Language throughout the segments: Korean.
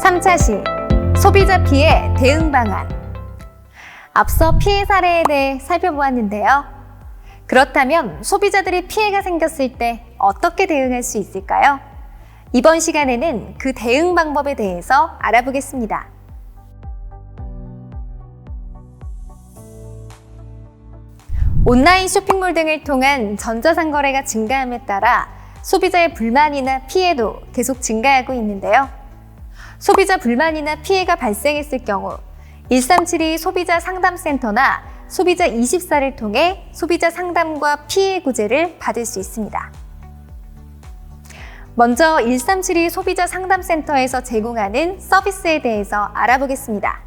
3차 시 소비자 피해 대응 방안. 앞서 피해 사례에 대해 살펴보았는데요. 그렇다면 소비자들이 피해가 생겼을 때 어떻게 대응할 수 있을까요? 이번 시간에는 그 대응 방법에 대해서 알아보겠습니다. 온라인 쇼핑몰 등을 통한 전자상거래가 증가함에 따라 소비자의 불만이나 피해도 계속 증가하고 있는데요. 소비자 불만이나 피해가 발생했을 경우 1372 소비자 상담센터나 소비자 24를 통해 소비자 상담과 피해 구제를 받을 수 있습니다. 먼저 1372 소비자 상담센터에서 제공하는 서비스에 대해서 알아보겠습니다.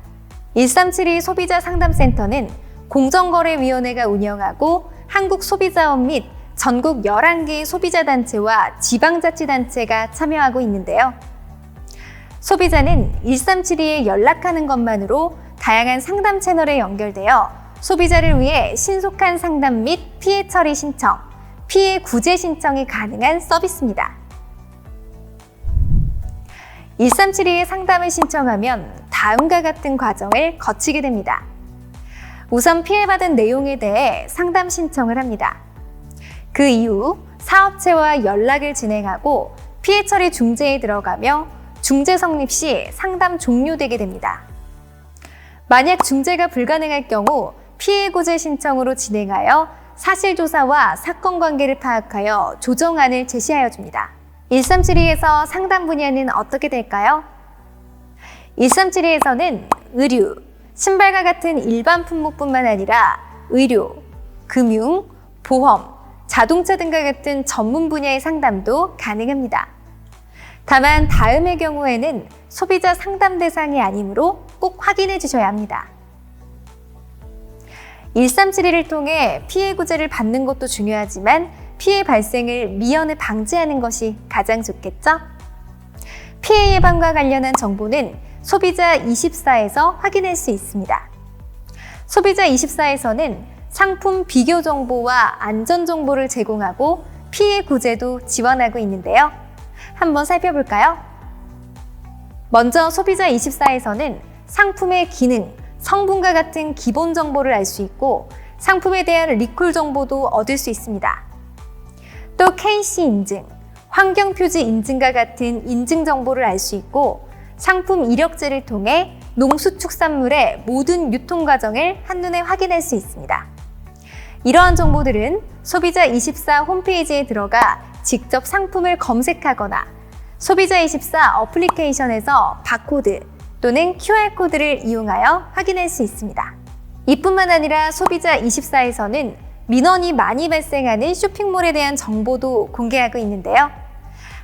1372 소비자 상담센터는 공정거래위원회가 운영하고 한국소비자원 및 전국 11개의 소비자단체와 지방자치단체가 참여하고 있는데요. 소비자는 1372에 연락하는 것만으로 다양한 상담 채널에 연결되어 소비자를 위해 신속한 상담 및 피해 처리 신청, 피해 구제 신청이 가능한 서비스입니다. 1372에 상담을 신청하면 다음과 같은 과정을 거치게 됩니다. 우선 피해받은 내용에 대해 상담 신청을 합니다. 그 이후 사업체와 연락을 진행하고 피해 처리 중재에 들어가며 중재 성립 시 상담 종료되게 됩니다. 만약 중재가 불가능할 경우 피해 구제 신청으로 진행하여 사실조사와 사건 관계를 파악하여 조정안을 제시하여 줍니다. 1372에서 상담 분야는 어떻게 될까요? 1372에서는 의류, 신발과 같은 일반 품목뿐만 아니라 의료, 금융, 보험, 자동차 등과 같은 전문 분야의 상담도 가능합니다. 다만 다음의 경우에는 소비자 상담 대상이 아니므로 꼭 확인해 주셔야 합니다. 1372를 통해 피해 구제를 받는 것도 중요하지만 피해 발생을 미연에 방지하는 것이 가장 좋겠죠? 피해 예방과 관련한 정보는 소비자24에서 확인할 수 있습니다. 소비자24에서는 상품 비교 정보와 안전 정보를 제공하고 피해 구제도 지원하고 있는데요. 한번 살펴볼까요? 먼저 소비자24에서는 상품의 기능, 성분과 같은 기본 정보를 알 수 있고 상품에 대한 리콜 정보도 얻을 수 있습니다. 또 KC 인증, 환경표지 인증과 같은 인증 정보를 알 수 있고 상품 이력제를 통해 농수축산물의 모든 유통 과정을 한눈에 확인할 수 있습니다. 이러한 정보들은 소비자24 홈페이지에 들어가 직접 상품을 검색하거나 소비자24 어플리케이션에서 바코드 또는 QR코드를 이용하여 확인할 수 있습니다. 이뿐만 아니라 소비자24에서는 민원이 많이 발생하는 쇼핑몰에 대한 정보도 공개하고 있는데요.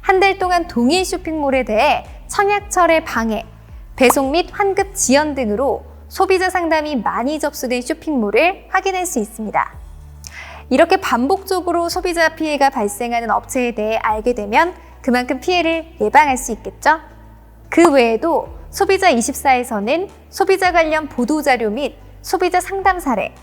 한 달 동안 동일 쇼핑몰에 대해 청약철의 방해, 배송 및 환급 지연 등으로 소비자 상담이 많이 접수된 쇼핑몰을 확인할 수 있습니다. 이렇게 반복적으로 소비자 피해가 발생하는 업체에 대해 알게 되면 그만큼 피해를 예방할 수 있겠죠? 그 외에도 소비자24에서는 소비자 관련 보도자료 및 소비자 상담 사례,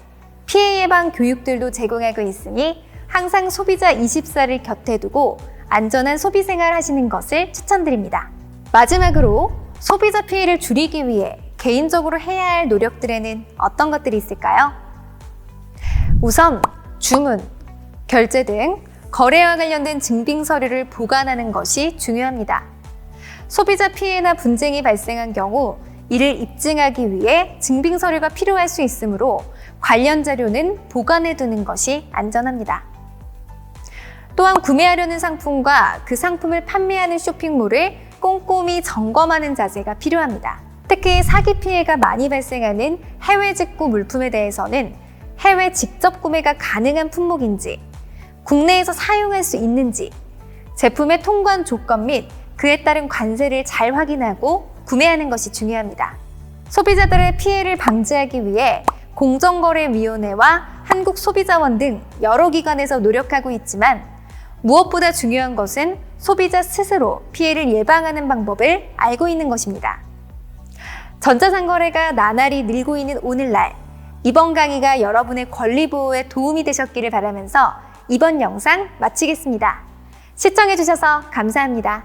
피해 예방 교육들도 제공하고 있으니 항상 소비자24를 곁에 두고 안전한 소비 생활 하시는 것을 추천드립니다. 마지막으로 소비자 피해를 줄이기 위해 개인적으로 해야 할 노력들에는 어떤 것들이 있을까요? 우선 주문, 결제 등 거래와 관련된 증빙 서류를 보관하는 것이 중요합니다. 소비자 피해나 분쟁이 발생한 경우 이를 입증하기 위해 증빙 서류가 필요할 수 있으므로 관련 자료는 보관해 두는 것이 안전합니다. 또한 구매하려는 상품과 그 상품을 판매하는 쇼핑몰을 꼼꼼히 점검하는 자세가 필요합니다. 특히 사기 피해가 많이 발생하는 해외 직구 물품에 대해서는 해외 직접 구매가 가능한 품목인지, 국내에서 사용할 수 있는지, 제품의 통관 조건 및 그에 따른 관세를 잘 확인하고 구매하는 것이 중요합니다. 소비자들의 피해를 방지하기 위해 공정거래위원회와 한국소비자원 등 여러 기관에서 노력하고 있지만 무엇보다 중요한 것은 소비자 스스로 피해를 예방하는 방법을 알고 있는 것입니다. 전자상거래가 나날이 늘고 있는 오늘날, 이번 강의가 여러분의 권리 보호에 도움이 되셨기를 바라면서 이번 영상 마치겠습니다. 시청해주셔서 감사합니다.